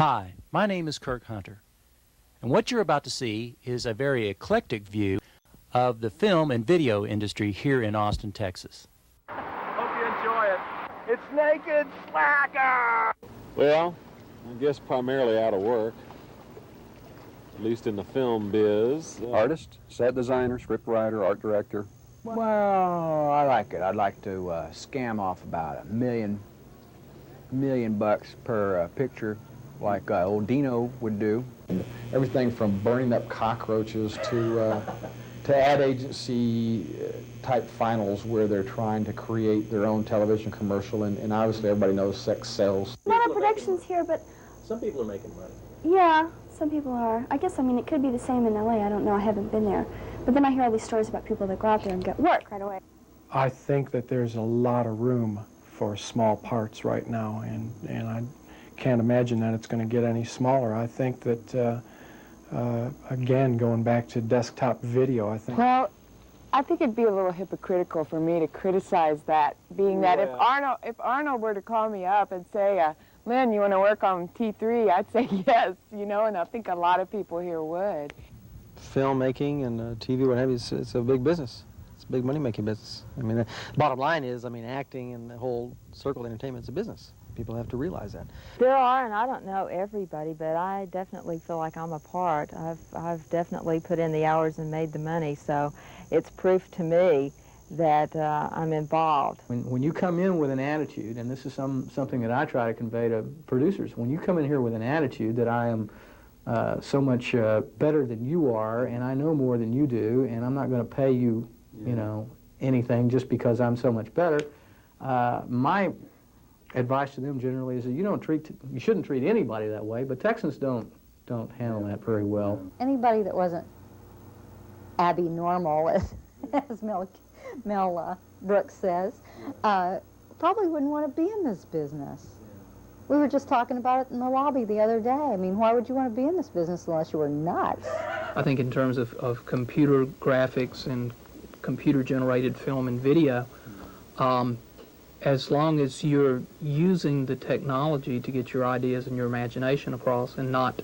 Hi, my name is Kirk Hunter, and what you're about to see is a very eclectic view of the film and video industry here in Austin, Texas. Hope you enjoy it. It's Naked Slacker! Well, I guess primarily out of work, at least in the film biz. Artist, set designer, script writer, art director. Well, I like it. I'd like to scam off about $1 million bucks per picture, like old Dino would do. Everything from burning up cockroaches to ad agency type finals where they're trying to create their own television commercial, and obviously everybody knows sex sells. A lot of productions here, but Some people are making money. yeah, some people are. I guess, I mean, it could be the same in LA. I don't know. I haven't been there. But then I hear all these stories about people that go out there and get work right away. I think that there's a lot of room for small parts right now, and I can't imagine that it's going to get any smaller. I think that, again, going back to desktop video, I think... Well, I think it'd be a little hypocritical for me to criticize that, being that if Arnold were to call me up and say, Lynn, you want to work on T3, I'd say yes, you know, and I think a lot of people here would. Filmmaking and TV, what have you, it's a big business. It's a big money-making business. I mean, the bottom line is, I mean, acting and the whole circle of entertainment is a business. People have to realize that. There are, and I don't know everybody, but I definitely feel like I'm a part. I've definitely put in the hours and made the money, so it's proof to me that I'm involved. When you come in with an attitude, and this is something that I try to convey to producers, when you come in here with an attitude that I am so much better than you are, and I know more than you do, and I'm not going to pay you, you know, anything just because I'm so much better, my advice to them generally is that you shouldn't treat anybody that way, but Texans don't handle that very well. Anybody that wasn't Abby normal, as Mel Brooks says, probably wouldn't want to be in this business. We were just talking about it in the lobby the other day. I mean, why would you want to be in this business unless you were nuts? I think in terms of computer graphics and computer-generated film and video, as long as you're using the technology to get your ideas and your imagination across and not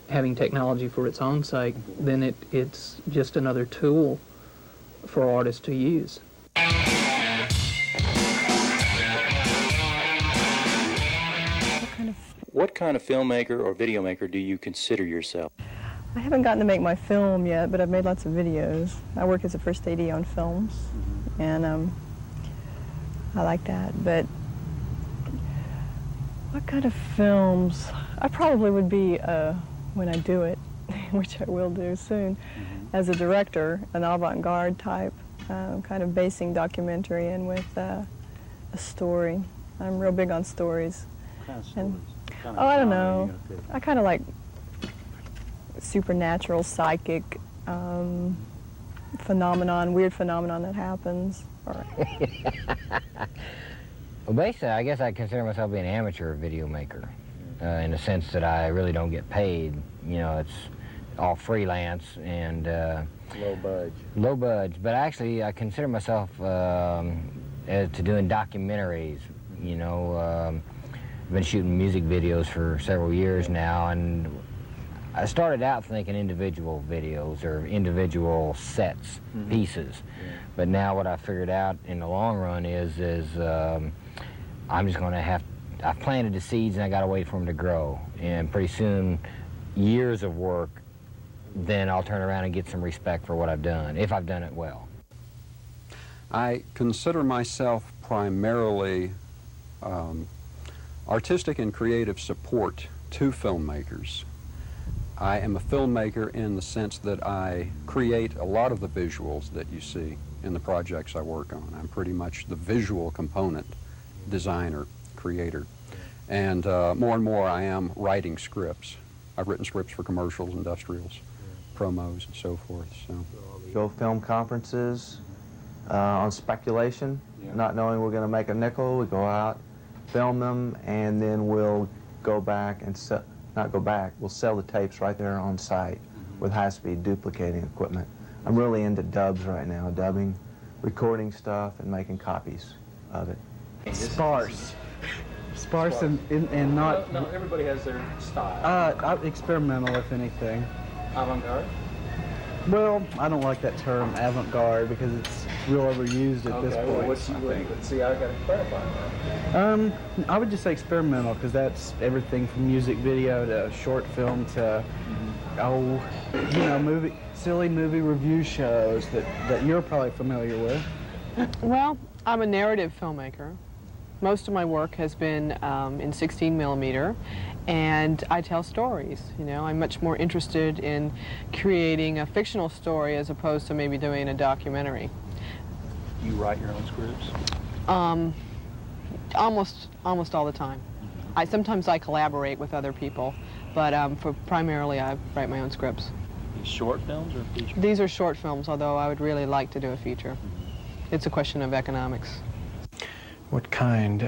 having technology for its own sake, then it's just another tool for artists to use. What kind of filmmaker or video maker do you consider yourself? I haven't gotten to make my film yet, but I've made lots of videos. I work as a first AD on films, and I like that. But what kind of films? I probably would be, when I do it, which I will do soon, as a director, an avant-garde type, kind of basing documentary in with a story. I'm real big on stories. What kind of stories? Oh, I don't know. I kind of like supernatural, psychic phenomenon, weird phenomenon that happens. Well, basically, I guess I consider myself being an amateur video maker, in the sense that I really don't get paid. You know, it's all freelance and low budge. But actually, I consider myself to doing documentaries. You know, I've been shooting music videos for several years now, and I started out thinking individual videos or individual sets, pieces. But now what I figured out in the long run is I'm just going to I've planted the seeds and I got to wait for them to grow. And pretty soon, years of work, then I'll turn around and get some respect for what I've done, if I've done it well. I consider myself primarily artistic and creative support to filmmakers. I am a filmmaker in the sense that I create a lot of the visuals that you see in the projects I work on. I'm pretty much the visual component, designer, creator. And more and more I am writing scripts. I've written scripts for commercials, industrials, promos, and so forth. So. Go film conferences on speculation, not knowing we're going to make a nickel. We go out, film them, and then we'll go back and we'll sell the tapes right there on site with high-speed duplicating equipment. I'm really into dubs right now, dubbing, recording stuff, and making copies of it. Sparse. Sparse and not... No, everybody has their style. Experimental, if anything. Avant-garde? Well, I don't like that term, avant-garde, because it's real overused at this point. Let's see, I've got to clarify that. I would just say experimental, because that's everything from music video to short film to, silly movie review shows that you're probably familiar with. Well, I'm a narrative filmmaker. Most of my work has been in 16 millimeter, and I tell stories. I'm much more interested in creating a fictional story as opposed to maybe doing a documentary. You write your own scripts? Almost all the time. Sometimes I collaborate with other people, but primarily I write my own scripts. These short films or features? These are short films, although I would really like to do a feature. It's a question of economics. What kind?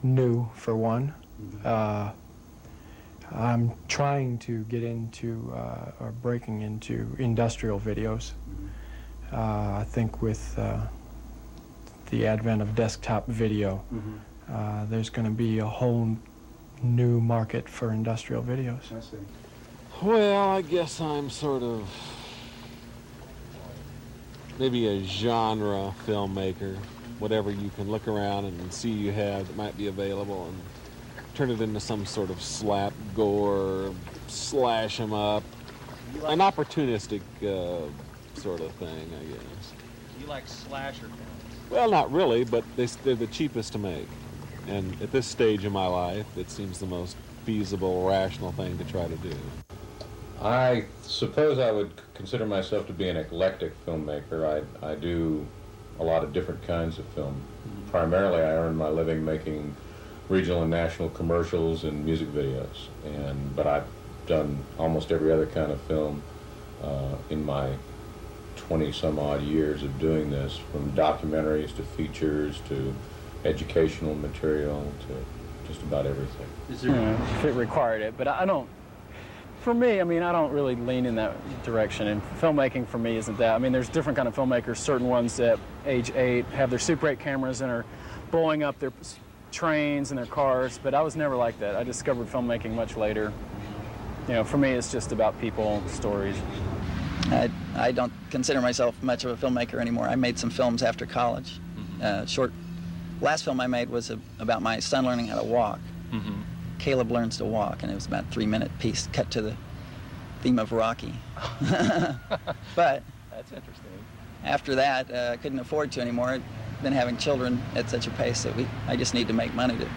New, for one. I'm trying to get into, or breaking into, industrial videos. I think with the advent of desktop video, there's going to be a whole new market for industrial videos. I see. Well, I guess I'm sort of maybe a genre filmmaker. Whatever you can look around and see you have that might be available and turn it into some sort of slap gore, slash 'em up, an opportunistic sort of thing, I guess. You like slasher films? Well, not really, but they're the cheapest to make. And at this stage of my life, it seems the most feasible, rational thing to try to do. I suppose I would consider myself to be an eclectic filmmaker. I do a lot of different kinds of film. Primarily, I earn my living making regional and national commercials and music videos. But I've done almost every other kind of film in my 20-some-odd years of doing this, from documentaries to features to educational material to just about everything. If it required it, but I don't. For me, I don't really lean in that direction, and filmmaking for me isn't that. There's different kind of filmmakers, certain ones that age 8 have their Super 8 cameras and are blowing up their trains and their cars, but I was never like that. I discovered filmmaking much later. For me, it's just about people, stories. I don't consider myself much of a filmmaker anymore. I made some films after college. Last film I made was about my son learning how to walk. Caleb learns to walk, and it was about a 3-minute piece cut to the theme of Rocky. But that's interesting. After that, I couldn't afford to anymore. I'd been having children at such a pace that I just need to make money to.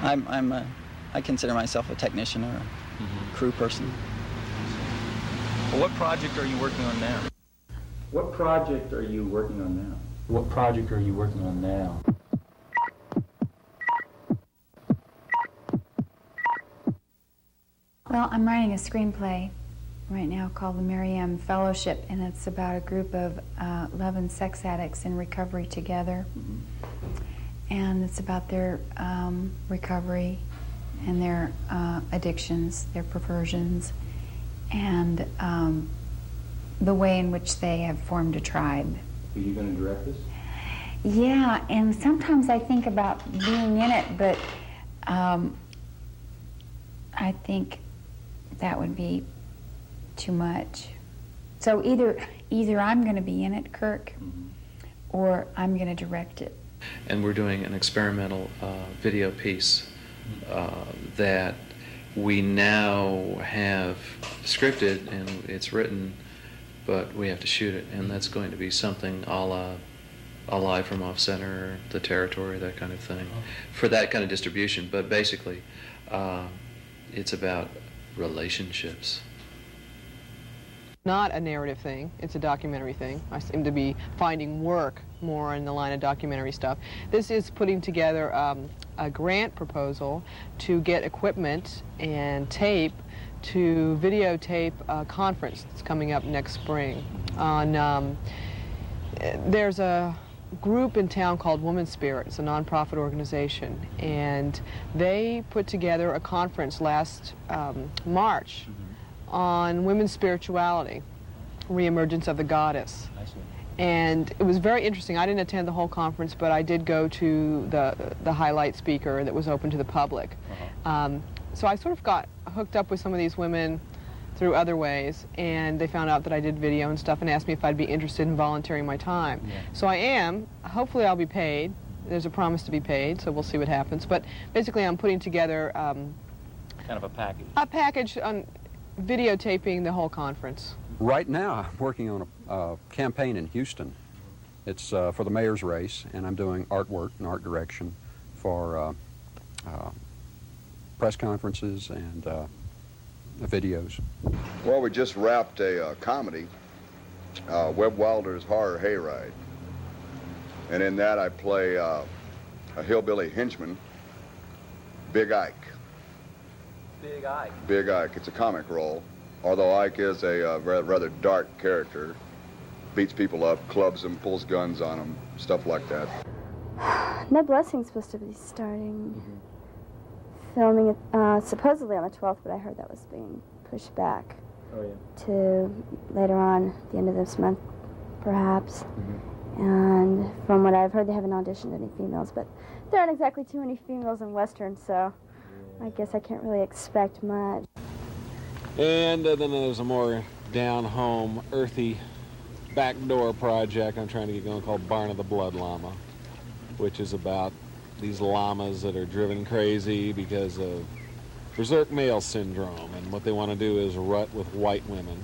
I consider myself a technician or a crew person. Well, what project are you working on now? What project are you working on now? What project are you working on now? Well, I'm writing a screenplay right now called the Mary M. Fellowship, and it's about a group of love and sex addicts in recovery together. And it's about their recovery and their addictions, their perversions, and the way in which they have formed a tribe. Are you going to direct this? Yeah, and sometimes I think about being in it, but I think that would be too much. So either I'm going to be in it, Kirk, or I'm going to direct it. And we're doing an experimental video piece that we now have scripted and it's written, but we have to shoot it, and that's going to be something a la Live from Off Center, The Territory, that kind of thing, for that kind of distribution. But basically, it's about relationships. Not a narrative thing, it's a documentary thing. I seem to be finding work more in the line of documentary stuff. This is putting together a grant proposal to get equipment and tape to videotape a conference that's coming up next spring. There's a group in town called Woman Spirit. It's a nonprofit organization, and they put together a conference last March on women's spirituality, reemergence of the goddess. And it was very interesting. I didn't attend the whole conference, but I did go to the highlight speaker that was open to the public. So I sort of got hooked up with some of these women through other ways, and they found out that I did video and stuff and asked me if I'd be interested in volunteering my time. So I am. Hopefully I'll be paid. There's a promise to be paid, so we'll see what happens. But basically I'm putting together kind of a package. A package on videotaping the whole conference. Right now I'm working on a campaign in Houston. It's for the mayor's race, and I'm doing artwork and art direction for press conferences and videos. Well, we just wrapped a comedy, Webb Wilder's Horror Hayride. And in that I play a hillbilly henchman, Big Ike. Big Ike. Big Ike. It's a comic role, although Ike is a rather dark character. Beats people up, clubs them, pulls guns on them, stuff like that. Ned Blessing's supposed to be starting filming it supposedly on the 12th, but I heard that was being pushed back to later on, the end of this month, perhaps. And from what I've heard, they haven't auditioned any females, but there aren't exactly too many females in Western, so I guess I can't really expect much. And then there's a more down-home, earthy, backdoor project I'm trying to get going called Barn of the Blood Llama, which is about these llamas that are driven crazy because of berserk male syndrome, and what they want to do is rut with white women.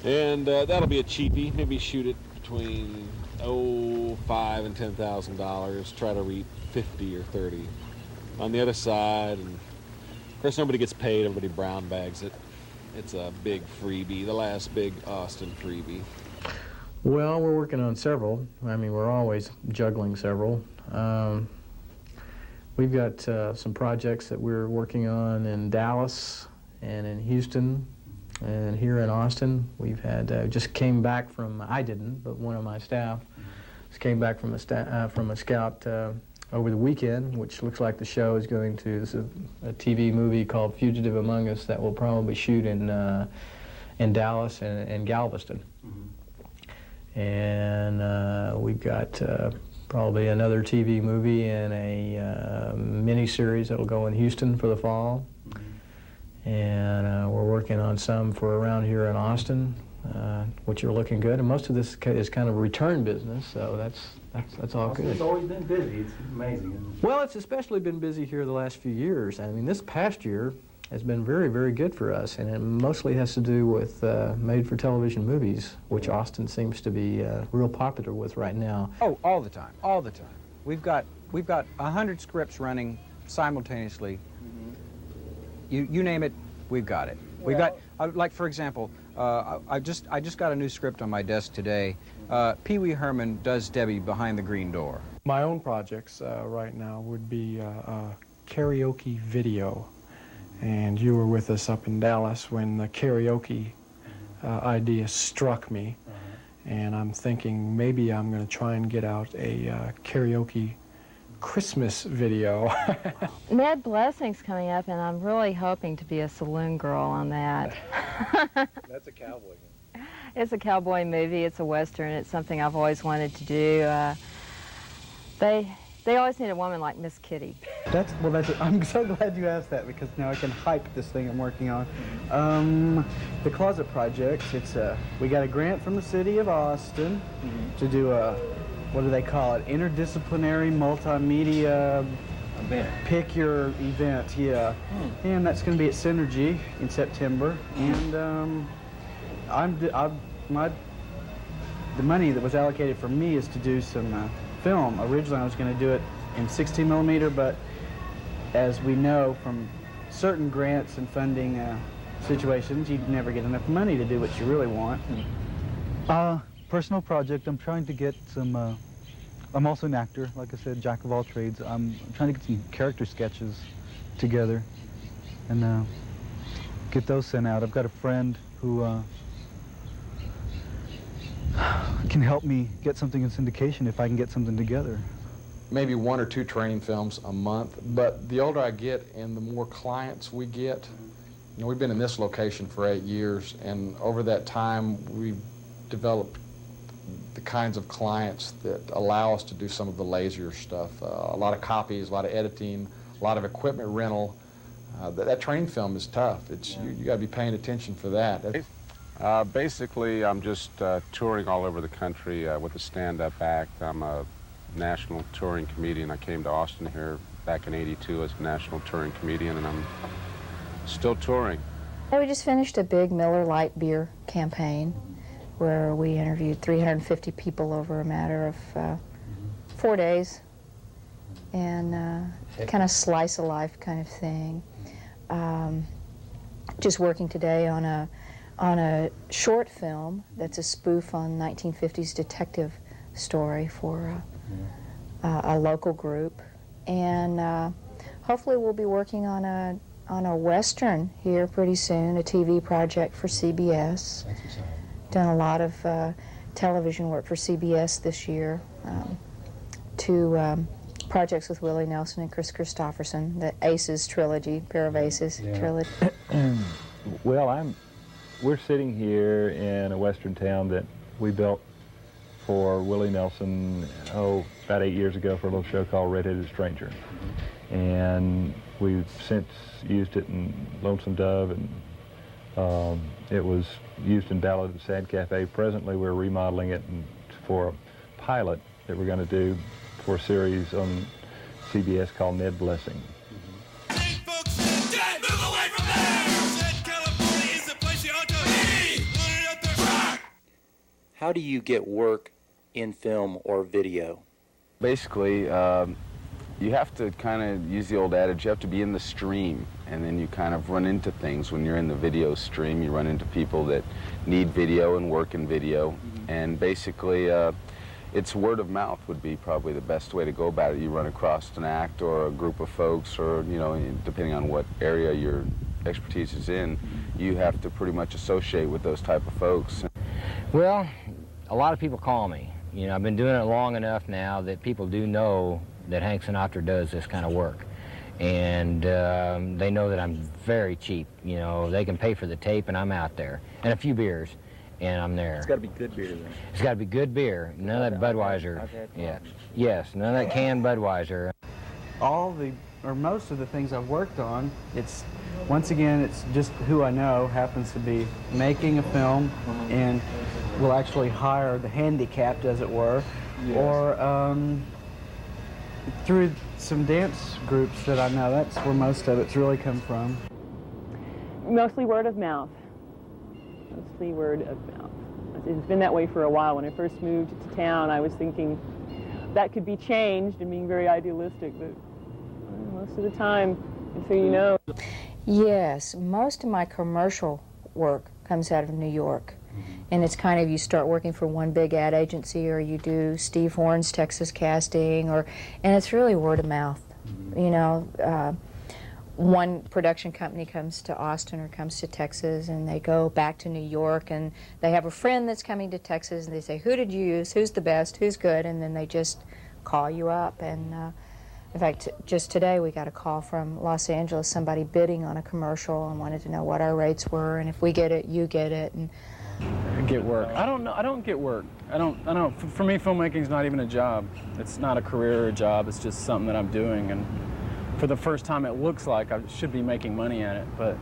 And that'll be a cheapie, maybe shoot it between $5,000 and $10,000, try to reap 50 or 30 on the other side. And of course nobody gets paid, everybody brown bags it. It's a big freebie, the last big Austin freebie. Well, we're working on several. I mean, we're always juggling several. We've got some projects that we're working on in Dallas and in Houston and here in Austin. We've had, just came back from, I didn't, but one of my staff just came back from a scout over the weekend, which looks like the show is going to, this is a TV movie called Fugitive Among Us that will probably shoot in Dallas and Galveston. And we've got probably another TV movie and a mini-series that'll go in Houston for the fall. And we're working on some for around here in Austin, which are looking good. And most of this is kind of return business, so that's all good. It's always been busy. It's amazing. Well, it's especially been busy here the last few years. I mean, this past year has been very, very good for us, and it mostly has to do with made-for-television movies, which Austin seems to be real popular with right now. Oh, all the time, all the time. We've got 100 scripts running simultaneously. You name it, we've got it. We've got, like for example, I just got a new script on my desk today. Pee Wee Herman does Debbie Behind the Green Door. My own projects right now would be a karaoke video. And you were with us up in Dallas when the karaoke idea struck me. And I'm thinking maybe I'm going to try and get out a karaoke Christmas video. Ned Blessing's coming up, and I'm really hoping to be a saloon girl on that. That's a cowboy movie. It's a cowboy movie. It's a Western. It's something I've always wanted to do. They always need a woman like Miss Kitty. I'm so glad you asked that, because now I can hype this thing I'm working on. The Closet Project, we got a grant from the city of Austin to do a, what do they call it, interdisciplinary multimedia event. Pick your event, yeah. And that's going to be at Synergy in September. And the money that was allocated for me is to do some film. Originally I was going to do it in 16mm, but as we know from certain grants and funding situations, you never get enough money to do what you really want. Personal project, I'm trying to get some, I'm also an actor, like I said, jack of all trades. I'm trying to get some character sketches together and get those sent out. I've got a friend who can help me get something in syndication if I can get something together. Maybe 1 or 2 training films a month, but the older I get and the more clients we get, you know, we've been in this location for 8 years, and over that time we've developed the kinds of clients that allow us to do some of the lazier stuff. A lot of copies, a lot of editing, a lot of equipment rental. That training film is tough. You got to be paying attention for that. Basically, I'm just touring all over the country with a stand-up act. I'm a national touring comedian. I came to Austin here back in '82 as a national touring comedian, and I'm still touring. We just finished a big Miller Lite beer campaign where we interviewed 350 people over a matter of 4 days, and kind of slice of life kind of thing. Just working today on a short film that's a spoof on 1950s detective story for a local group, and hopefully we'll be working on a Western here pretty soon, a TV project for CBS. Done a lot of television work for CBS this year. Two projects with Willie Nelson and Chris Christopherson, the Aces trilogy, pair of Aces trilogy. Well, we're sitting here in a Western town that we built for Willie Nelson, about 8 years ago for a little show called Red-Headed Stranger. And we've since used it in Lonesome Dove, and it was used in Ballad of the Sad Cafe. Presently, we're remodeling it for a pilot that we're going to do for a series on CBS called Ned Blessing. How do you get work in film or video? Basically, you have to kind of use the old adage, you have to be in the stream, and then you kind of run into things. When you're in the video stream, you run into people that need video and work in video, and basically it's word of mouth would be probably the best way to go about it. You run across an act or a group of folks, or, you know, depending on what area your expertise is in, you have to pretty much associate with those type of folks. Well, a lot of people call me. You know, I've been doing it long enough now that people do know that Hank Sinatra does this kind of work. And they know that I'm very cheap. You know, they can pay for the tape and I'm out there. And a few beers, and I'm there. It's got to be good beer then. It's got to be good beer. None of that Budweiser. Yeah. Yes, none of that canned Budweiser. Most of the things I've worked on, once again, it's just who I know happens to be making a film and will actually hire the handicapped, as it were, or through some dance groups that I know. That's where most of it's really come from. Mostly word of mouth. Mostly word of mouth. It's been that way for a while. When I first moved to town, I was thinking that could be changed and being very idealistic, but most of the time, so you know. Yes, most of my commercial work comes out of New York. And it's kind of, you start working for one big ad agency, or you do Steve Horn's Texas casting, and it's really word of mouth. You know, one production company comes to Austin or comes to Texas, and they go back to New York, and they have a friend that's coming to Texas, and they say, who did you use, who's the best, who's good, and then they just call you up. And in fact, just today we got a call from Los Angeles, somebody bidding on a commercial and wanted to know what our rates were, and if we get it, you get it. And get work. I don't know. I don't get work. I don't. For me, filmmaking's not even a job. It's not a career or a job. It's just something that I'm doing. And for the first time, it looks like I should be making money at it. But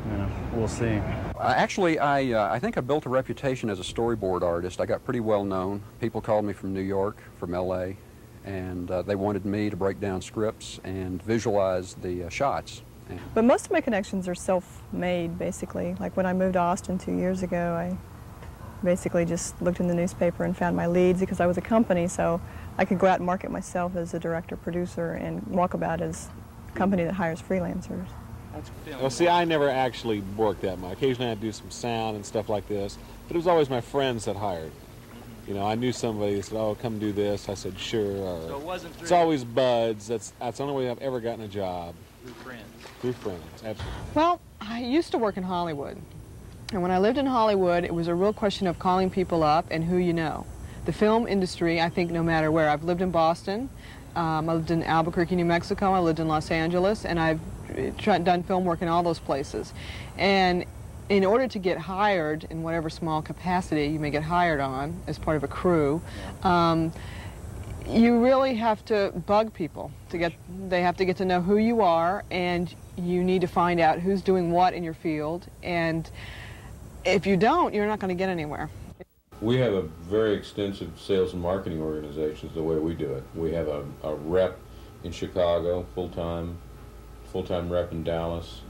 you know, we'll see. Actually, I think I built a reputation as a storyboard artist. I got pretty well known. People called me from New York, from LA, and they wanted me to break down scripts and visualize the shots. But most of my connections are self-made, basically. Like when I moved to Austin 2 years ago, I basically just looked in the newspaper and found my leads because I was a company, so I could go out and market myself as a director-producer and walk about as a company that hires freelancers. Well, see, I never actually worked that much. Occasionally I'd do some sound and stuff like this, but it was always my friends that hired. You know, I knew somebody that said, oh, come do this. I said, sure. Or, so it wasn't it's always buds. That's the only way I've ever gotten a job. Through friends. Through friends, absolutely. Well, I used to work in Hollywood. And when I lived in Hollywood, it was a real question of calling people up and who you know. The film industry, I think no matter where. I've lived in Boston. I lived in Albuquerque, New Mexico. I lived in Los Angeles. And I've done film work in all those places. And in order to get hired in whatever small capacity you may get hired on as part of a crew, you really have to bug people they have to get to know who you are, and you need to find out who's doing what in your field, and if you don't, you're not going to get anywhere. We have a very extensive sales and marketing organization is the way we do it. We have a rep in Chicago, full-time rep in Dallas,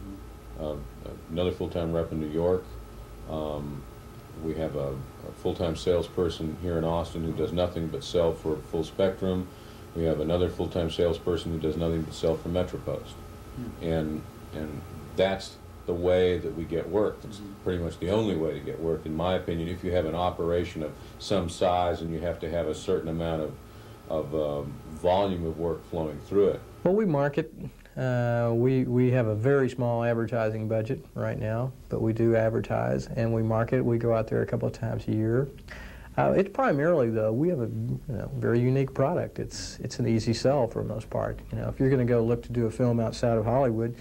another full-time rep in New York. We have a full-time salesperson here in Austin who does nothing but sell for Full Spectrum. We have another full-time salesperson who does nothing but sell for MetroPost. And that's the way that we get work. It's pretty much the only way to get work, in my opinion. If you have an operation of some size and you have to have a certain amount of volume of work flowing through it. Well, we market. We have a very small advertising budget right now, but we do advertise and we market. We go out there a couple of times a year. It's primarily, though, we have a very unique product. It's an easy sell for the most part. If you're going to go look to do a film outside of Hollywood,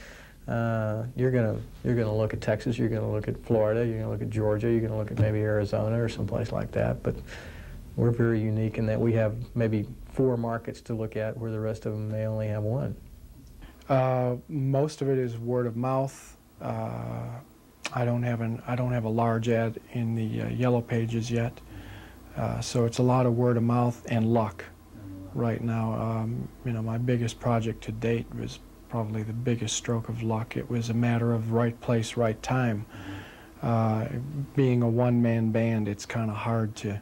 you're going to look at Texas, you're going to look at Florida, you're going to look at Georgia, you're going to look at maybe Arizona or someplace like that. But we're very unique in that we have maybe 4 markets to look at, where the rest of them may only have 1. Most of it is word of mouth. I don't have a large ad in the Yellow Pages yet, so it's a lot of word of mouth and luck right now. My biggest project to date was probably the biggest stroke of luck. It was a matter of right place, right time. Being a one-man band, it's kind of hard to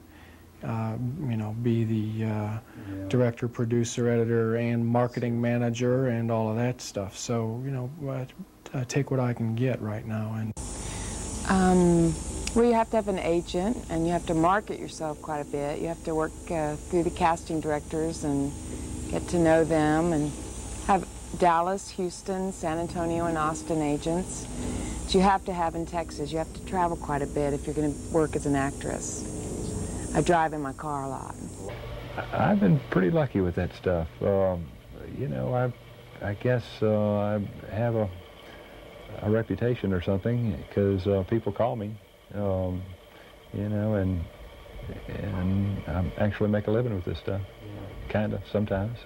be the director, producer, editor, and marketing manager, and all of that stuff. So, I take what I can get right now. And well, you have to have an agent, and you have to market yourself quite a bit. You have to work through the casting directors and get to know them, and have Dallas, Houston, San Antonio, and Austin agents. But you have to have in Texas. You have to travel quite a bit if you're going to work as an actress. I drive in my car a lot. I've been pretty lucky with that stuff. I guess I have a reputation or something, because people call me, and I actually make a living with this stuff, kind of, sometimes.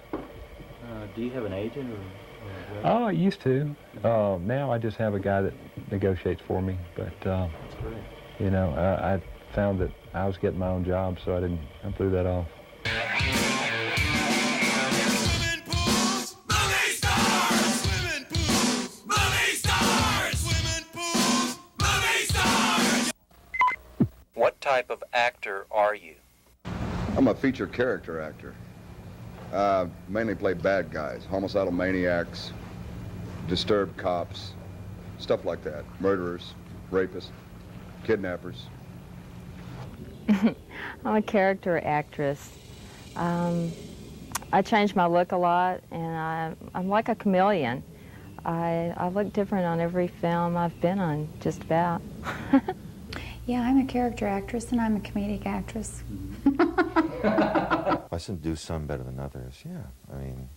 Do you have an agent? Oh, I used to. Now I just have a guy that negotiates for me, but, That's great. I found that I was getting my own job, so I blew that off. What type of actor are you? I'm a feature character actor. Mainly play bad guys, homicidal maniacs, disturbed cops, stuff like that. Murderers, rapists, kidnappers. I'm a character actress. I change my look a lot, and I'm like a chameleon. I look different on every film I've been on, just about. Yeah, I'm a character actress, and I'm a comedic actress. I can do some better than others, yeah. I mean,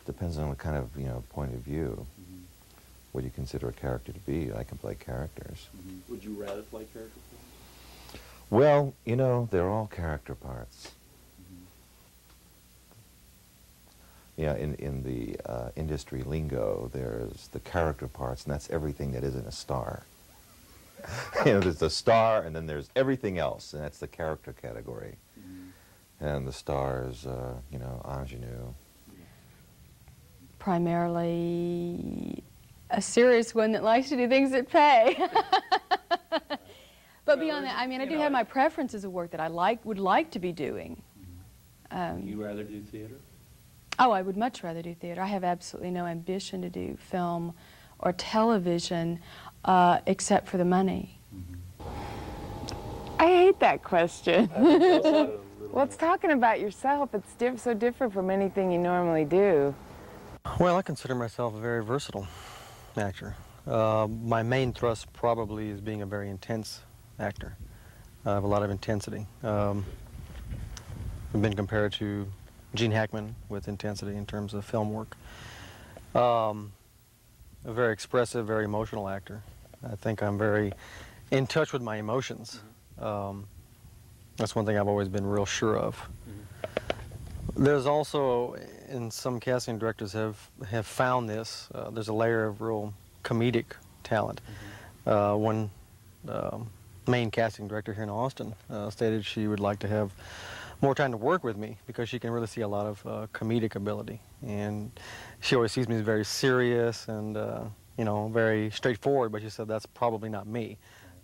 it depends on the kind of, point of view. What you consider a character to be. I can play characters. Would you rather play characters? Well, they're all character parts. Yeah, in the industry lingo, there's the character parts, and that's everything that isn't a star. There's the star, and then there's everything else, and that's the character category. And the star is, ingenue. Primarily a serious one that likes to do things that pay. But beyond that, I mean, I do have my preferences of work that I would like to be doing. You rather do theater? Oh, I would much rather do theater. I have absolutely no ambition to do film or television, except for the money. I hate that question. Well, it's talking about yourself. It's so different from anything you normally do. Well, I consider myself a very versatile actor. My main thrust probably is being a very intense actor. I have a lot of intensity. I've been compared to Gene Hackman with intensity in terms of film work. A very expressive, very emotional actor. I think I'm very in touch with my emotions. That's one thing I've always been real sure of. There's also, and some casting directors have found this, there's a layer of real comedic talent. One main casting director here in Austin stated she would like to have more time to work with me because she can really see a lot of comedic ability. And she always sees me as very serious and you know, very straightforward, but she said that's probably not me.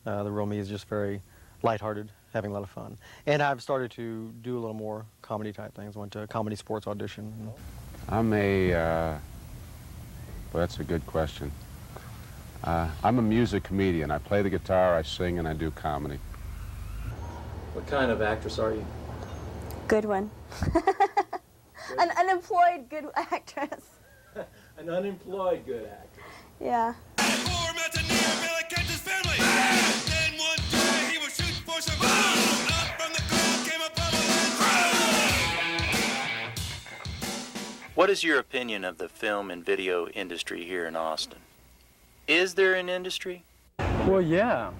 The real me is just very lighthearted, having a lot of fun. And I've started to do a little more comedy type things. Went to a comedy sports audition. I'm well, that's a good question. I'm a music comedian. I play the guitar, I sing, and I do comedy. What kind of actress are you? Good one. An unemployed good actress. An unemployed good actress. Yeah. What is your opinion of the film and video industry here in Austin? Is there an industry? Well, yeah.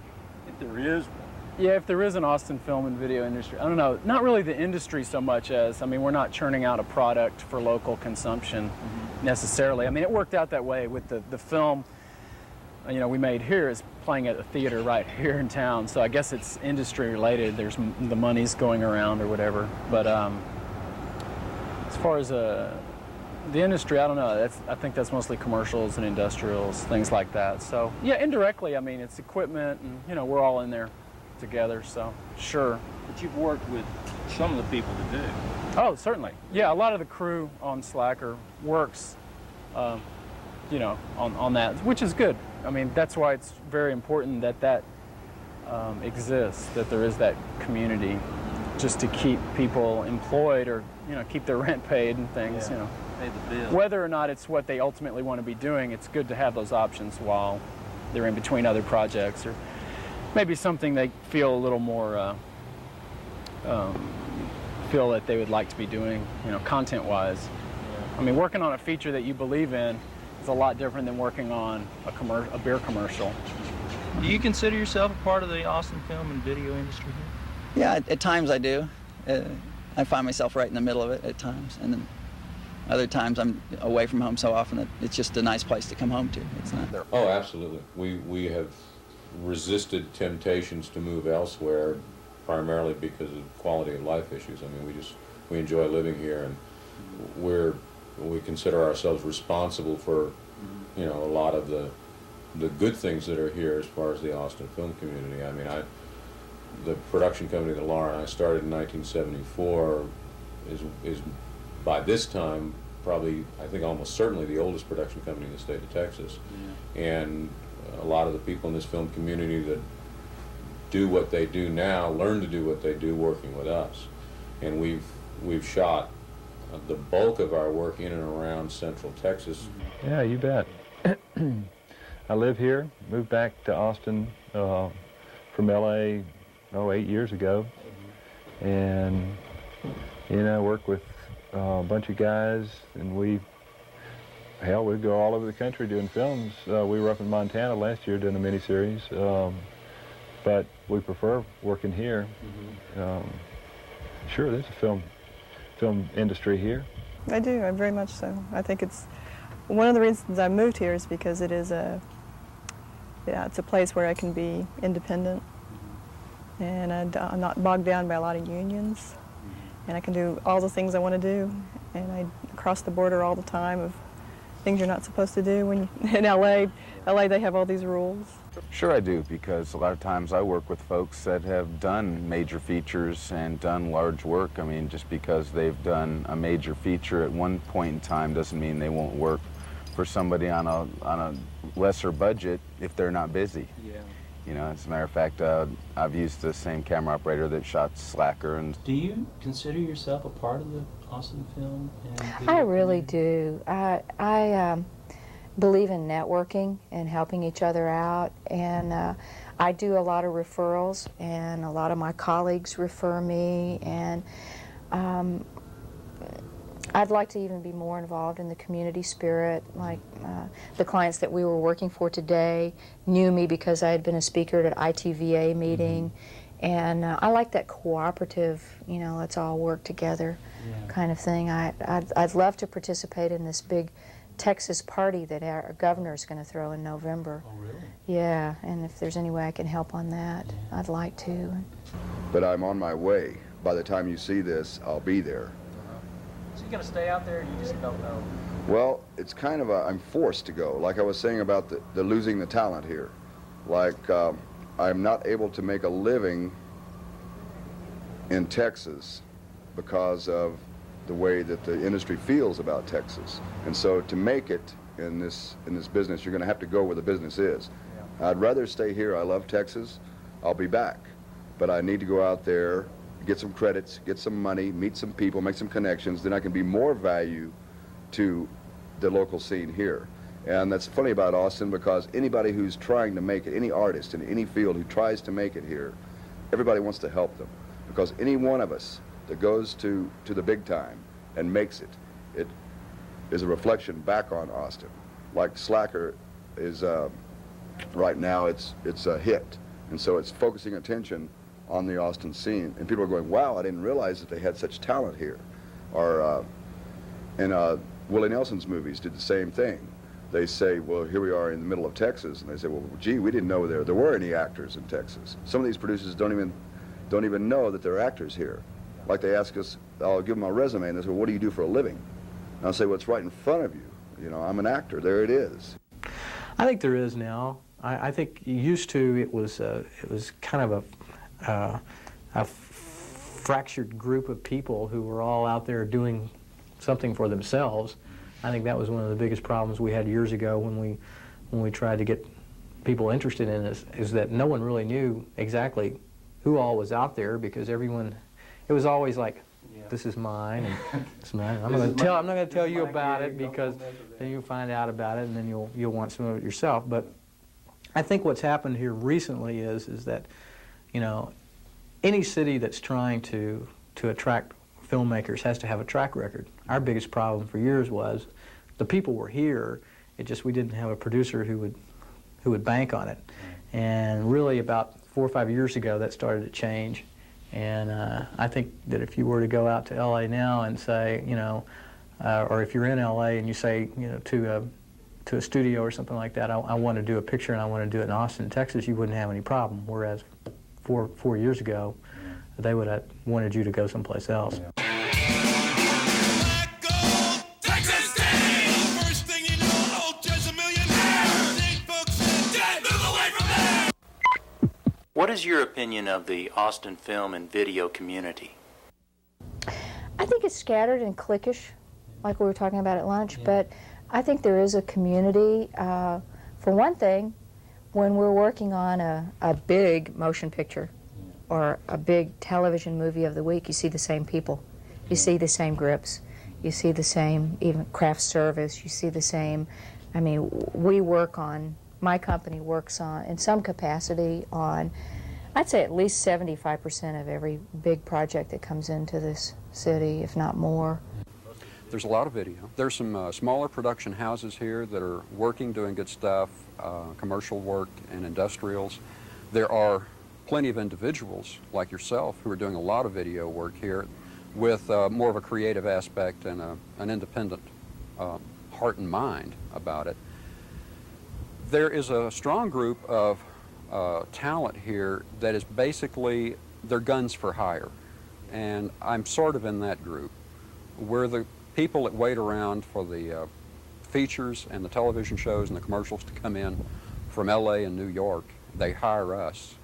If there is one. Yeah, if there is an Austin film and video industry. I don't know, not really the industry so much as, I mean, we're not churning out a product for local consumption necessarily. I mean, it worked out that way with the film, you know, we made here is playing at a theater right here in town, so I guess it's industry related. There's the money's going around or whatever. But as far as the industry, I don't know. I think that's mostly commercials and industrials, things like that. So yeah, indirectly, I mean, it's equipment, and you know, we're all in there together. So sure. But you've worked with some of the people that do. Oh, certainly. Yeah, a lot of the crew on Slacker works, you know, on that, which is good. I mean, that's why it's very important that exists, that there is that community, just to keep people employed or, you know, keep their rent paid and things, you know. Pay the bill. Whether or not it's what they ultimately want to be doing, it's good to have those options while they're in between other projects, or maybe something they feel a little more, feel that they would like to be doing, you know, content-wise. Yeah. I mean, working on a feature that you believe in is a lot different than working on a beer commercial. Do you consider yourself a part of the Austin film and video industry here? Yeah, at times I do. I find myself right in the middle of it at times, and then other times I'm away from home so often that it's just a nice place to come home to. It's not. Oh, absolutely. We have resisted temptations to move elsewhere, primarily because of quality of life issues. I mean, we enjoy living here, and we consider ourselves responsible for, you know, a lot of the good things that are here as far as the Austin film community. I mean, the production company that Laura and I started in 1974 is by this time probably, I think, almost certainly the oldest production company in the state of Texas. Yeah. And a lot of the people in this film community that do what they do now learn to do what they do working with us. And we've shot the bulk of our work in and around Central Texas. Yeah, you bet. I live here, moved back to Austin from LA 8 years ago, and you know, work with a bunch of guys, and we go all over the country doing films. We were up in Montana last year doing a miniseries, but we prefer working here. Sure, there's a film industry here. I do, I very much so. I think it's one of the reasons I moved here is because it is it's a place where I can be independent, and I'm not bogged down by a lot of unions, and I can do all the things I want to do, and I cross the border all the time of things you're not supposed to do when in LA they have all these rules. Sure I do, because a lot of times I work with folks that have done major features and done large work. I mean, just because they've done a major feature at one point in time doesn't mean they won't work for somebody on a lesser budget if they're not busy. Yeah. You know, as a matter of fact, I've used the same camera operator that shot Slacker. And do you consider yourself a part of the Austin film and video? I really do. I believe in networking and helping each other out, and I do a lot of referrals, and a lot of my colleagues refer me, and I'd like to even be more involved in the community spirit. Like the clients that we were working for today knew me because I had been a speaker at an ITVA meeting. And I like that cooperative, you know, let's all work together kind of thing. I'd love to participate in this big Texas party that our governor is going to throw in November. Oh, really? Yeah, and if there's any way I can help on that, I'd like to. But I'm on my way. By the time you see this, I'll be there. So you going to stay out there, or you just don't know? Well, it's kind of I'm forced to go. Like I was saying about the losing the talent here. Like, I'm not able to make a living in Texas because of the way that the industry feels about Texas. And so to make it in this business, you're going to have to go where the business is. I'd rather stay here. I love Texas. I'll be back. But I need to go out there, get some credits, get some money, meet some people, make some connections. Then I can be more value to the local scene here. And that's funny about Austin, because anybody who's trying to make it, any artist in any field who tries to make it here, everybody wants to help them. Because any one of us that goes to the big time and makes it, it is a reflection back on Austin. Like Slacker is, right now it's a hit. And so it's focusing attention on the Austin scene. And people are going, wow, I didn't realize that they had such talent here. Or Willie Nelson's movies did the same thing. They say, well, here we are in the middle of Texas, and they say, well, gee, we didn't know there were any actors in Texas. Some of these producers don't even know that there are actors here. Like they ask us, I'll give them a resume, and they say, well, what do you do for a living? And I'll say, well, it's right in front of you. You know, I'm an actor. There it is. I think there is now. I think used to it was kind of a fractured group of people who were all out there doing something for themselves. I think that was one of the biggest problems we had years ago when we tried to get people interested in this, is that no one really knew exactly who all was out there, because everyone, it was always like, this is mine, and this is mine. I'm not going to tell you about it, because then you'll find out about it, and then you'll want some of it yourself. But I think what's happened here recently is that, you know, any city that's trying to attract filmmakers has to have a track record. Our biggest problem for years was the people were here, it just we didn't have a producer who would bank on it. And really about 4 or 5 years ago that started to change. And I think that if you were to go out to LA now and say, you know, or if you're in LA and you say, you know, to a studio or something like that, I want to do a picture and I want to do it in Austin, Texas, you wouldn't have any problem. Whereas 4 years ago, they would have wanted you to go someplace else. What is your opinion of the Austin film and video community? I think it's scattered and cliquish, like we were talking about at lunch, but I think there is a community. For one thing, when we're working on a big motion picture or a big television movie of the week, you see the same people. You see the same grips. You see the same, even craft service. You see the same. I mean, we work on, my company works on, in some capacity, on, I'd say at least 75% of every big project that comes into this city, if not more. There's a lot of video. There's some smaller production houses here that are working, doing good stuff, commercial work and industrials. There are plenty of individuals like yourself who are doing a lot of video work here with more of a creative aspect and an independent heart and mind about it. There is a strong group of talent here that is basically, they're guns for hire. And I'm sort of in that group. We're the people that wait around for the features and the television shows and the commercials to come in from LA and New York. They hire us.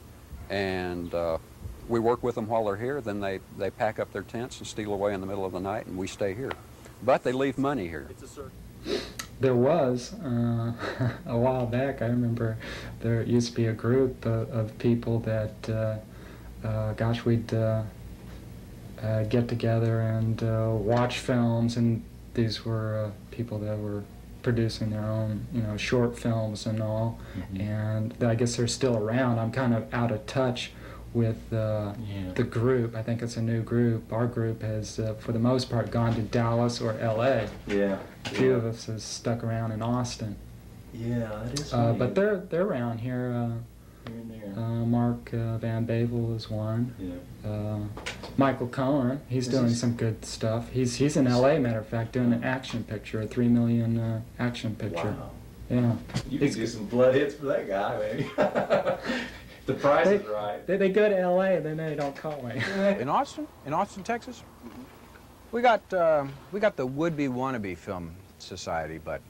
And we work with them while they're here, then they pack up their tents and steal away in the middle of the night, and we stay here. But they leave money here. There was, a while back, I remember there used to be a group of people that, gosh, we'd get together and watch films, and these were people that were producing their own, you know, short films and all. And I guess they're still around. I'm kind of out of touch with the group. I think it's a new group. Our group has, for the most part, gone to Dallas or L.A. Yeah. A few of us have stuck around in Austin. Yeah, it is. But they're around here. Here and there. Mark Van Bavel is one. Yeah. Michael Cohen, he's doing some good stuff. He's in L.A. matter of fact, doing an action picture, a $3 million action picture. Wow. Yeah. You could get some blood hits for that guy, maybe. The price is right. They go to L.A. and then they don't call me. In Austin, Texas, we got the would-be wannabe film society, but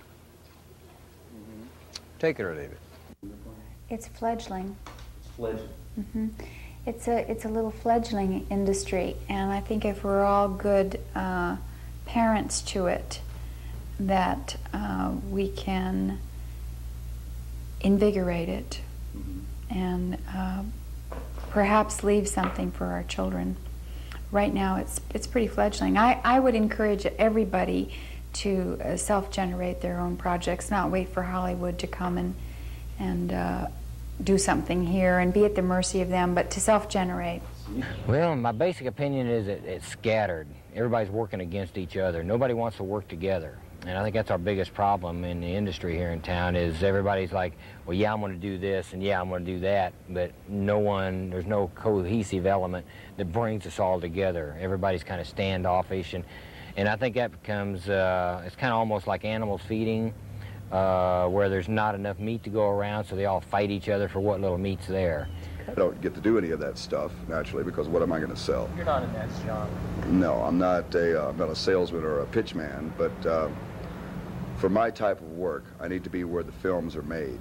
take it or leave it. It's fledgling. Fledgling. Mm-hmm. It's a little fledgling industry, and I think if we're all good parents to it, that we can invigorate it and perhaps leave something for our children. Right now, it's pretty fledgling. I would encourage everybody to self-generate their own projects, not wait for Hollywood to come and do something here and be at the mercy of them, but to self-generate. Well, my basic opinion is that it's scattered. Everybody's working against each other. Nobody wants to work together. And I think that's our biggest problem in the industry here in town is everybody's like, well, yeah, I'm going to do this, and yeah, I'm going to do that, but there's no cohesive element that brings us all together. Everybody's kind of standoffish, and I think that becomes, it's kind of almost like animals feeding, where there's not enough meat to go around, so they all fight each other for what little meat's there. I don't get to do any of that stuff, naturally, because what am I going to sell? You're not in that genre. No, I'm not a salesman or a pitch man, but for my type of work, I need to be where the films are made.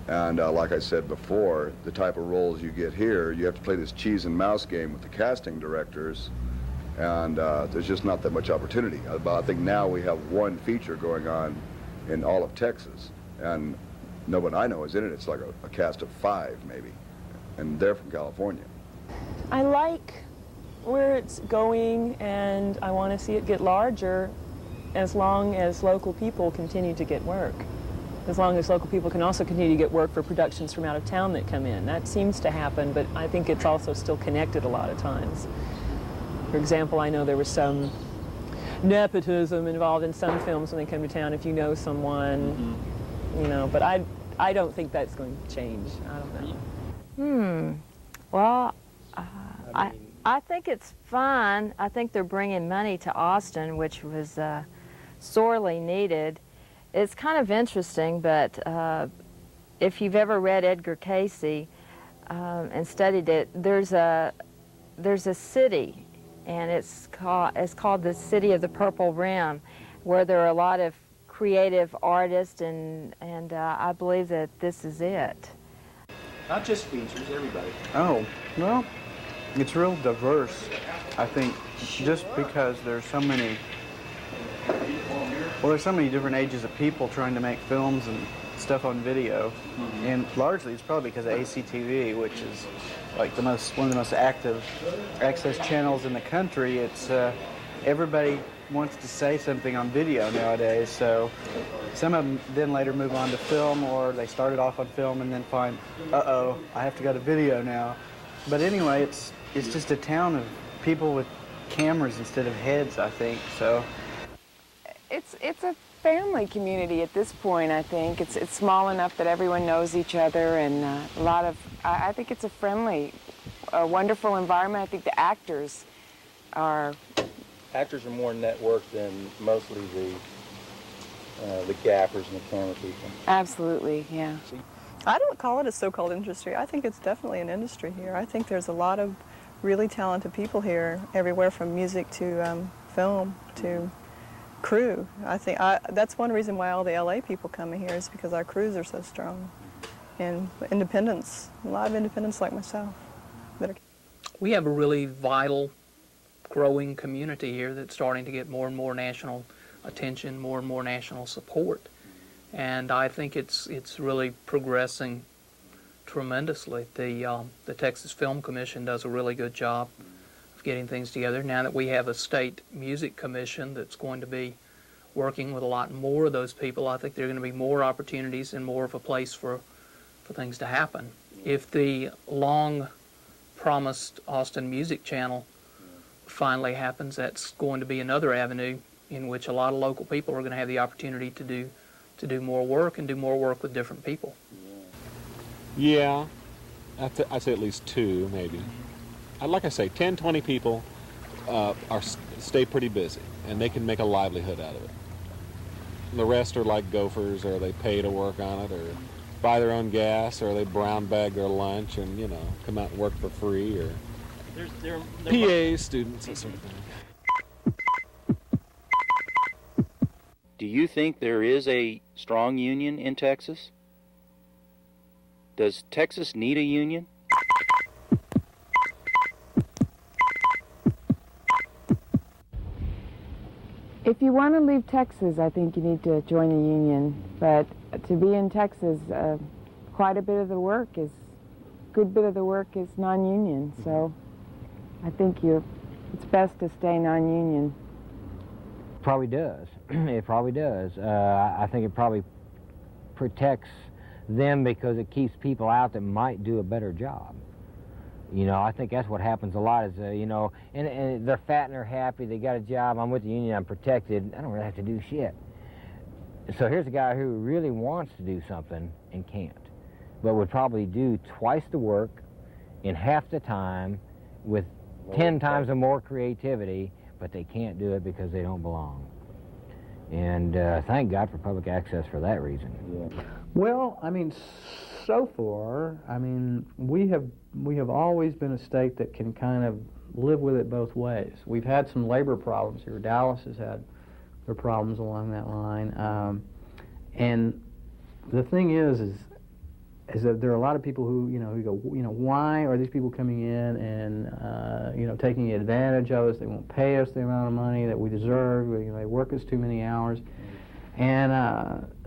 And like I said before, the type of roles you get here, you have to play this cheese and mouse game with the casting directors, and there's just not that much opportunity. I think now we have one feature going on in all of Texas, and no one I know is in it. It's like a cast of 5, maybe, and they're from California. I like where it's going, and I want to see it get larger as long as local people continue to get work. As long as local people can also continue to get work for productions from out of town that come in. That seems to happen, but I think it's also still connected a lot of times. For example, I know there was some nepotism involved in some films when they come to town, if you know someone, you know, but I don't think that's going to change. I don't know. Well, I think it's fun. I think they're bringing money to Austin, which was sorely needed. It's kind of interesting, but if you've ever read Edgar Cayce and studied it, there's a city, and it's called the City of the Purple Rim, where there are a lot of creative artists, and I believe that this is it. Not just features, everybody. Oh, well, it's real diverse. I think just because there's so many different ages of people trying to make films and stuff on video, and largely it's probably because of ACTV, which is like one of the most active access channels in the country. It's everybody wants to say something on video nowadays, so some of them then later move on to film, or they started off on film and then find, uh-oh, I have to go to video now. But anyway, it's just a town of people with cameras instead of heads, I think, so. It's a family community at this point, I think. It's small enough that everyone knows each other, and I think it's a friendly, wonderful environment. I think the actors are more networked than mostly the gaffers and the camera people. Absolutely, yeah. I don't call it a so-called industry. I think it's definitely an industry here. I think there's a lot of really talented people here, everywhere from music to film to crew. I think that's one reason why all the LA people come in here is because our crews are so strong. And independents, a lot of independents like myself. We have a really vital, growing community here that's starting to get more and more national attention, more and more national support. And I think it's really progressing tremendously. The Texas Film Commission does a really good job of getting things together. Now that we have a state music commission that's going to be working with a lot more of those people, I think there are going to be more opportunities and more of a place for things to happen. If the long promised Austin Music Channel finally happens, that's going to be another avenue in which a lot of local people are going to have the opportunity to do more work and do more work with different people. Yeah, I'd say at least 2, maybe. Like I say, 10, 20 people stay pretty busy, and they can make a livelihood out of it. The rest are like gophers, or they pay to work on it, or buy their own gas, or they brown bag their lunch and, you know, come out and work for free, or PA students, that sort of thing. Do you think there is a strong union in Texas? Does Texas need a union? If you want to leave Texas, I think you need to join a union. But to be in Texas, quite a bit of the work is, good bit of the work is non-union. So I think it's best to stay non-union. Probably does. It probably does. I think it probably protects them because it keeps people out that might do a better job. You know, I think that's what happens a lot is, you know, and they're fat and they're happy, they got a job, I'm with the union, I'm protected, I don't really have to do shit. So here's a guy who really wants to do something and can't, but would probably do twice the work in half the time with 10 times the more creativity, but they can't do it because they don't belong. And thank God for public access for that reason. Yeah. Well, I mean, so far, I mean, we have always been a state that can kind of live with it both ways. We've had some labor problems here. Dallas has had their problems along that line, and the thing is that there are a lot of people who go, why are these people coming in and taking advantage of us? They won't pay us the amount of money that we deserve. They work us too many hours, and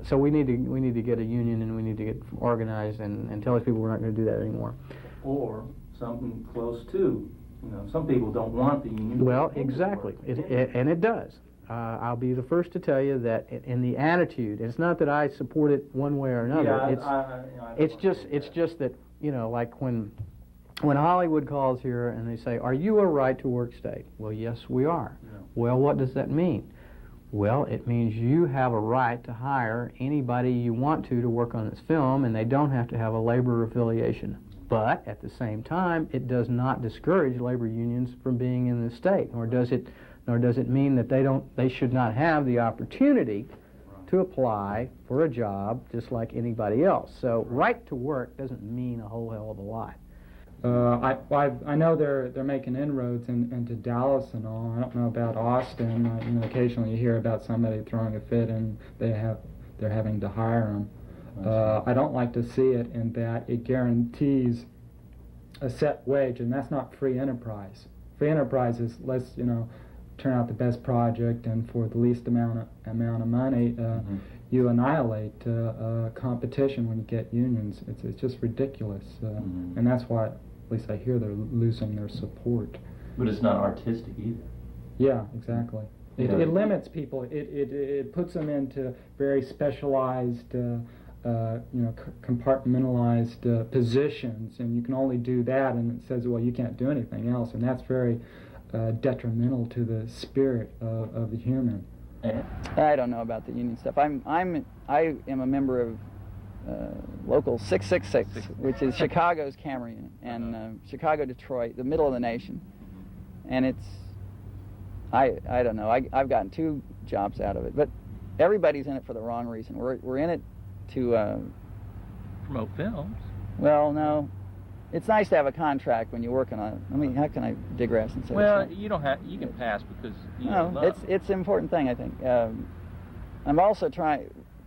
so we need to get a union, and we need to get organized and tell these people we're not going to do that anymore. Or something close to, some people don't want the union. Well, exactly, and it does. I'll be the first to tell you that in the attitude, it's not that I support it one way or another. Yeah, it's just that, like when Hollywood calls here and they say, "Are you a right to work state?" Well, yes, we are. Yeah. Well, what does that mean? Well, it means you have a right to hire anybody you want to work on this film, and they don't have to have a labor affiliation. But at the same time, it does not discourage labor unions from being in the state, nor does it mean that they should not have the opportunity to apply for a job just like anybody else. So right to work doesn't mean a whole hell of a lot. I know they're making inroads into Dallas and all. I don't know about Austin. Occasionally you hear about somebody throwing a fit and they're having to hire them. I don't like to see it in that it guarantees a set wage, and that's not free enterprise. Free enterprise is let's turn out the best project, and for the least amount of money, you annihilate competition when you get unions. It's just ridiculous, and that's why, at least I hear, they're losing their support. But it's not artistic either. Yeah, exactly. It limits people. It puts them into very specialized, compartmentalized positions, and you can only do that. And it says, well, you can't do anything else, and that's very detrimental to the spirit of the human. I don't know about the union stuff. I am a member of Local 666, which is Chicago's camera unit, and Chicago, Detroit, the middle of the nation. And it's, I don't know. I've gotten 2 jobs out of it, but everybody's in it for the wrong reason. We're in it to promote films. Well, no. It's nice to have a contract when you're working on it. I mean, how can I digress and say well, that? you don't have. You can pass because you no, love. It's an important thing, I think. I've also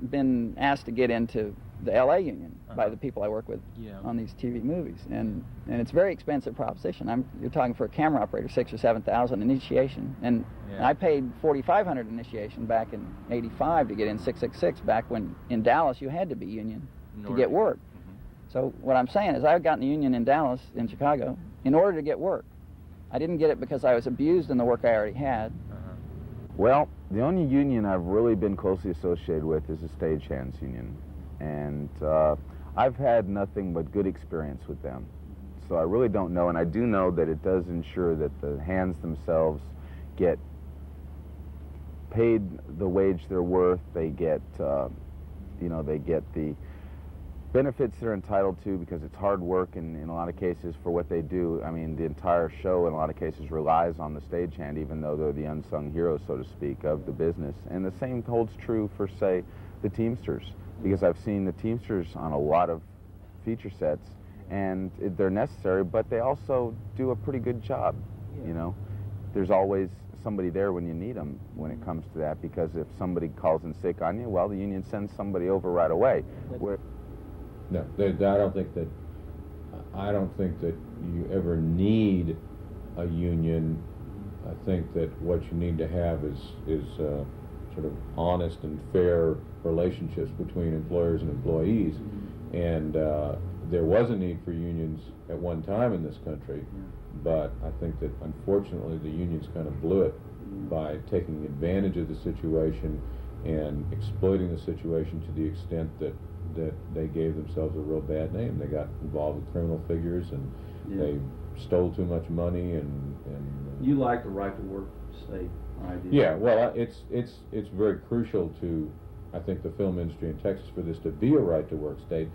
been asked to get into the LA union by the people I work with on these TV movies, and it's a very expensive proposition. You're talking for a camera operator, $6,000 or $7,000 initiation, and I paid $4,500 initiation back in '85 to get in 666. Back when in Dallas you had to be union to get work. So what I'm saying is I've gotten the union in Dallas, in Chicago, in order to get work. I didn't get it because I was abused in the work I already had. Well, the only union I've really been closely associated with is the Stagehands Union. And I've had nothing but good experience with them. So I really don't know, and I do know that it does ensure that the hands themselves get paid the wage they're worth. They get, you know, they get the benefits they're entitled to, because it's hard work in a lot of cases for what they do. I mean, the entire show in a lot of cases relies on the stagehand, even though they're the unsung heroes, so to speak, of the business. And the same holds true for, say, the Teamsters, because I've seen the Teamsters on a lot of feature sets, and they're necessary, but they also do a pretty good job, you know. There's always somebody there when you need them when it comes to that, because if somebody calls in sick on you, well, the union sends somebody over right away. No, I don't think that you ever need a union. I think that what you need to have is sort of honest and fair relationships between employers and employees. And there was a need for unions at one time in this country, but I think that unfortunately the unions kind of blew it by taking advantage of the situation and exploiting the situation to the extent that they gave themselves a real bad name. They got involved with criminal figures, and they stole too much money. And you like the right to work state idea? Yeah, well, it's very crucial to, I think, the film industry in Texas for this to be a right to work state.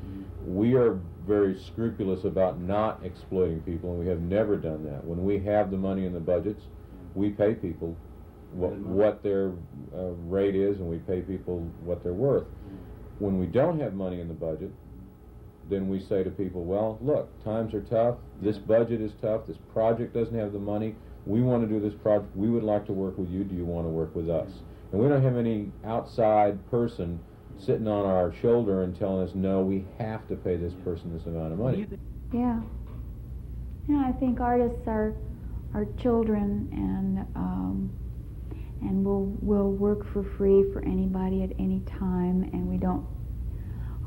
We are very scrupulous about not exploiting people, and we have never done that. When we have the money in the budgets, we pay people what their rate is, and we pay people what they're worth. When we don't have money in the budget, then we say to people, well, look, times are tough, this budget is tough, this project doesn't have the money, we want to do this project, we would like to work with you, do you want to work with us? And we don't have any outside person sitting on our shoulder and telling us, no, we have to pay this person this amount of money. Yeah. Yeah, I think artists are children, and we'll work for free for anybody at any time, and we don't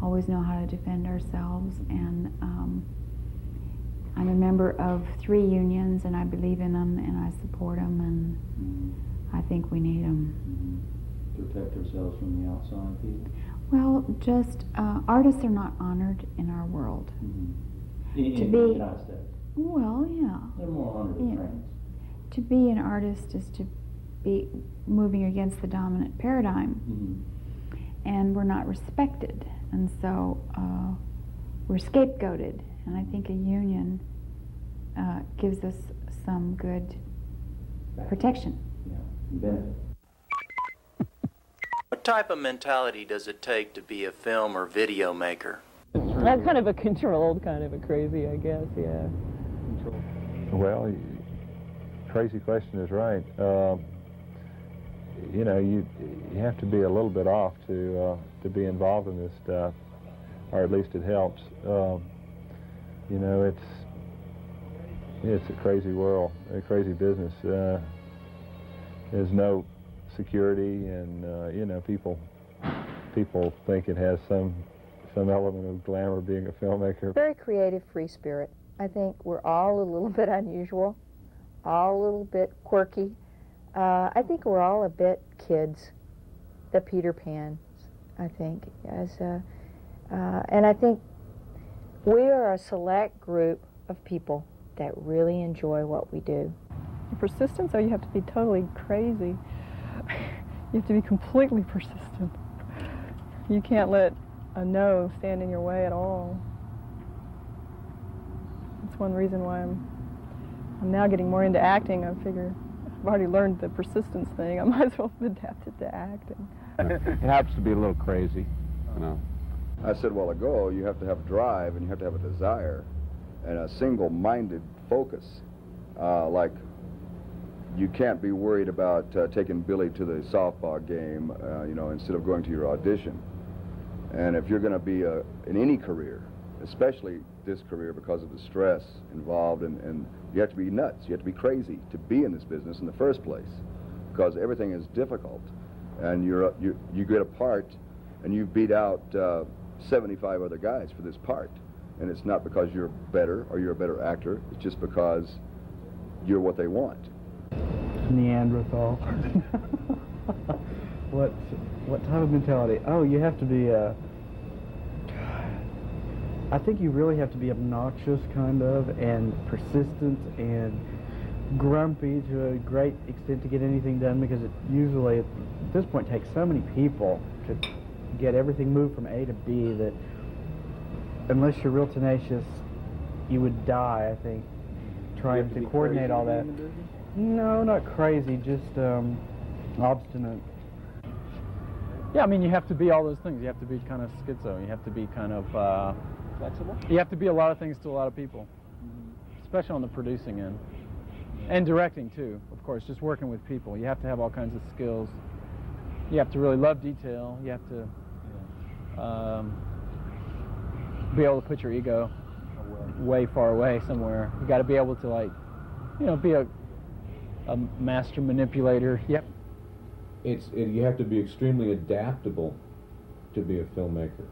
always know how to defend ourselves. And I'm a member of 3 unions, and I believe in them, and I support them, and I think we need them. Protect ourselves from the outside people? Well, just artists are not honored in our world. In the United States? Well, yeah. They're more honored in France. To be an artist is to be moving against the dominant paradigm, and we're not respected, and so we're scapegoated, and I think a union gives us some good protection. Yeah, benefit. What type of mentality does it take to be a film or video maker? I'm kind of a controlled, kind of a crazy, I guess, yeah. Well, crazy question is right. You know, you have to be a little bit off to be involved in this stuff, or at least it helps. You know, it's a crazy world, a crazy business. There's no security, and you know, people think it has some element of glamour being a filmmaker. Very creative, free spirit. I think we're all a little bit unusual, all a little bit quirky. I think we're all a bit kids, the Peter Pans, I think. And I think we are a select group of people that really enjoy what we do. Persistence, or you have to be totally crazy. You have to be completely persistent. You can't let a no stand in your way at all. That's one reason why I'm now getting more into acting. I figure I've already learned the persistence thing. I might as well have adapted to acting. It happens to be a little crazy, you know. I said a while ago, you have to have drive, and you have to have a desire and a single-minded focus. Like, you can't be worried about taking Billy to the softball game, you know, instead of going to your audition. And if you're going to be in any career, especially this career because of the stress involved, and you have to be nuts, you have to be crazy to be in this business in the first place, because everything is difficult. And you get a part, and you beat out 75 other guys for this part. And it's not because you're better or you're a better actor, it's just because you're what they want. Neanderthal. What type of mentality? Oh, you have to be I think you really have to be obnoxious, kind of, and persistent and grumpy to a great extent to get anything done, because it usually, at this point, takes so many people to get everything moved from A to B that unless you're real tenacious, you would die, I think, trying to coordinate all that. No, not crazy, just obstinate. Yeah, I mean, you have to be all those things. You have to be kind of schizo. You have to be kind of... flexible? You have to be a lot of things to a lot of people, especially on the producing end. And directing, too, of course, just working with people. You have to have all kinds of skills. You have to really love detail. You have to be able to put your ego way far away somewhere. You got to be able to, like, you know, be a master manipulator. Yep. You have to be extremely adaptable to be a filmmaker.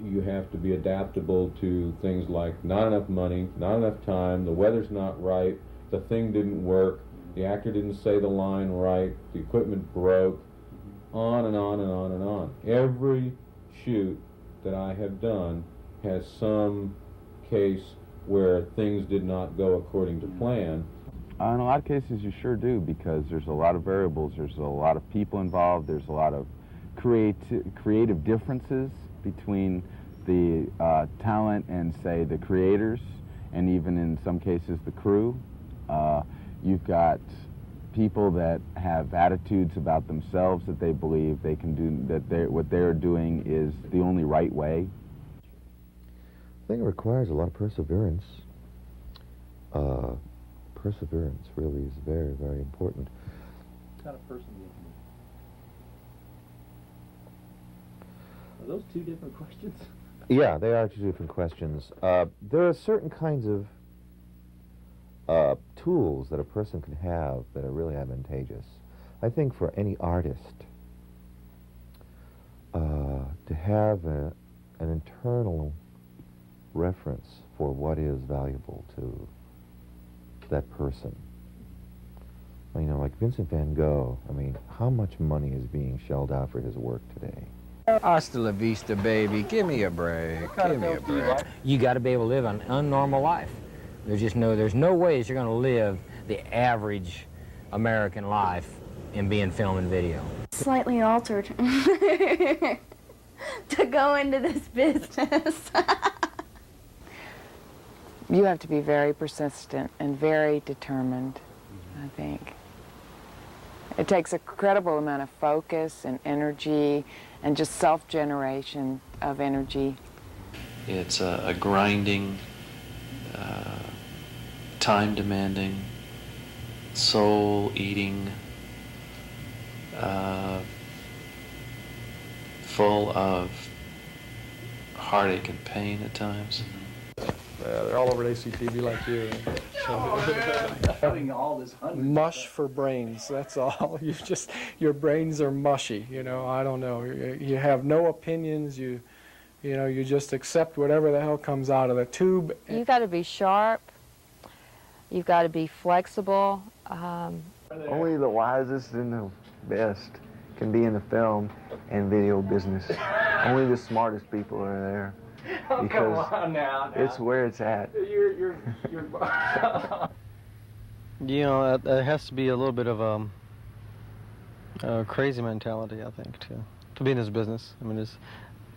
You have to be adaptable to things like not enough money, not enough time, the weather's not right, the thing didn't work, the actor didn't say the line right, the equipment broke, on and on and on and on. Every shoot that I have done has some case where things did not go according to plan. In a lot of cases you sure do, because there's a lot of variables, there's a lot of people involved, there's a lot of creative differences between the talent and, say, the creators, and even in some cases the crew. You've got people that have attitudes about themselves that they believe they can do, that what they're doing is the only right way. I think it requires a lot of perseverance. Perseverance really is very, very important. What kind of person do you have to be? Are those two different questions? Yeah, they are two different questions. There are certain kinds of tools that a person can have that are really advantageous. I think for any artist, to have an internal reference for what is valuable to that person. You know, like Vincent van Gogh, I mean, how much money is being shelled out for his work today? Hasta la vista, baby. Give me a break. Give me a break. You got to be able to live an unnormal life. There's no ways you're going to live the average American life and be in film and video. Slightly altered to go into this business. You have to be very persistent and very determined, I think. It takes a credible amount of focus and energy and just self-generation of energy. It's a grinding, time-demanding, soul-eating, full of heartache and pain at times. They're all over ACTV like you. Having all this mush for brains, that's all. Your brains are mushy, you know, I don't know. You have no opinions, you know, you just accept whatever the hell comes out of the tube. You've got to be sharp, you've got to be flexible. Only the wisest and the best can be in the film and video business. Only the smartest people are there. Oh, because come on now. It's where it's at. You're You know, it has to be a little bit of a crazy mentality, I think, to be in this business. I mean, there's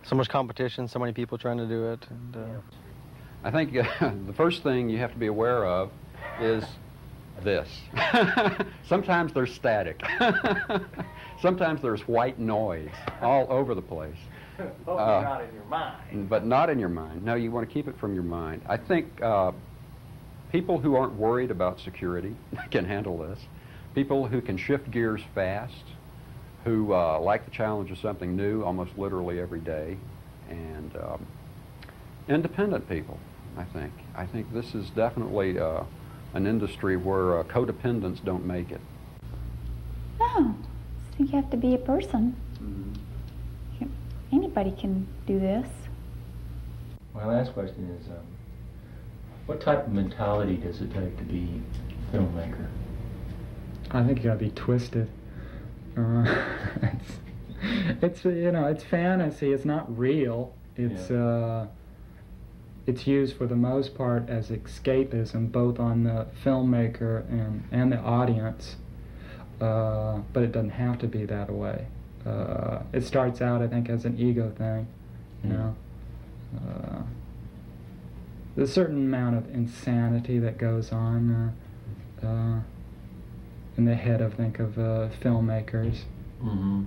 so much competition, so many people trying to do it. And, I think the first thing you have to be aware of is this. Sometimes there's static. Sometimes there's white noise all over the place. But not in your mind. But not in your mind. No, you want to keep it from your mind. I think people who aren't worried about security can handle this. People who can shift gears fast, who like the challenge of something new almost literally every day, and independent people, I think. I think this is definitely an industry where codependents don't make it. Oh, I think you have to be a person. Anybody can do this. My last question is, what type of mentality does it take to be a filmmaker? I think you gotta be twisted. It's you know, it's fantasy. It's not real. It's it's used for the most part as escapism, both on the filmmaker and the audience, but it doesn't have to be that way. It starts out, I think, as an ego thing, you know. There's a certain amount of insanity that goes on in the head of filmmakers. Mm-hmm.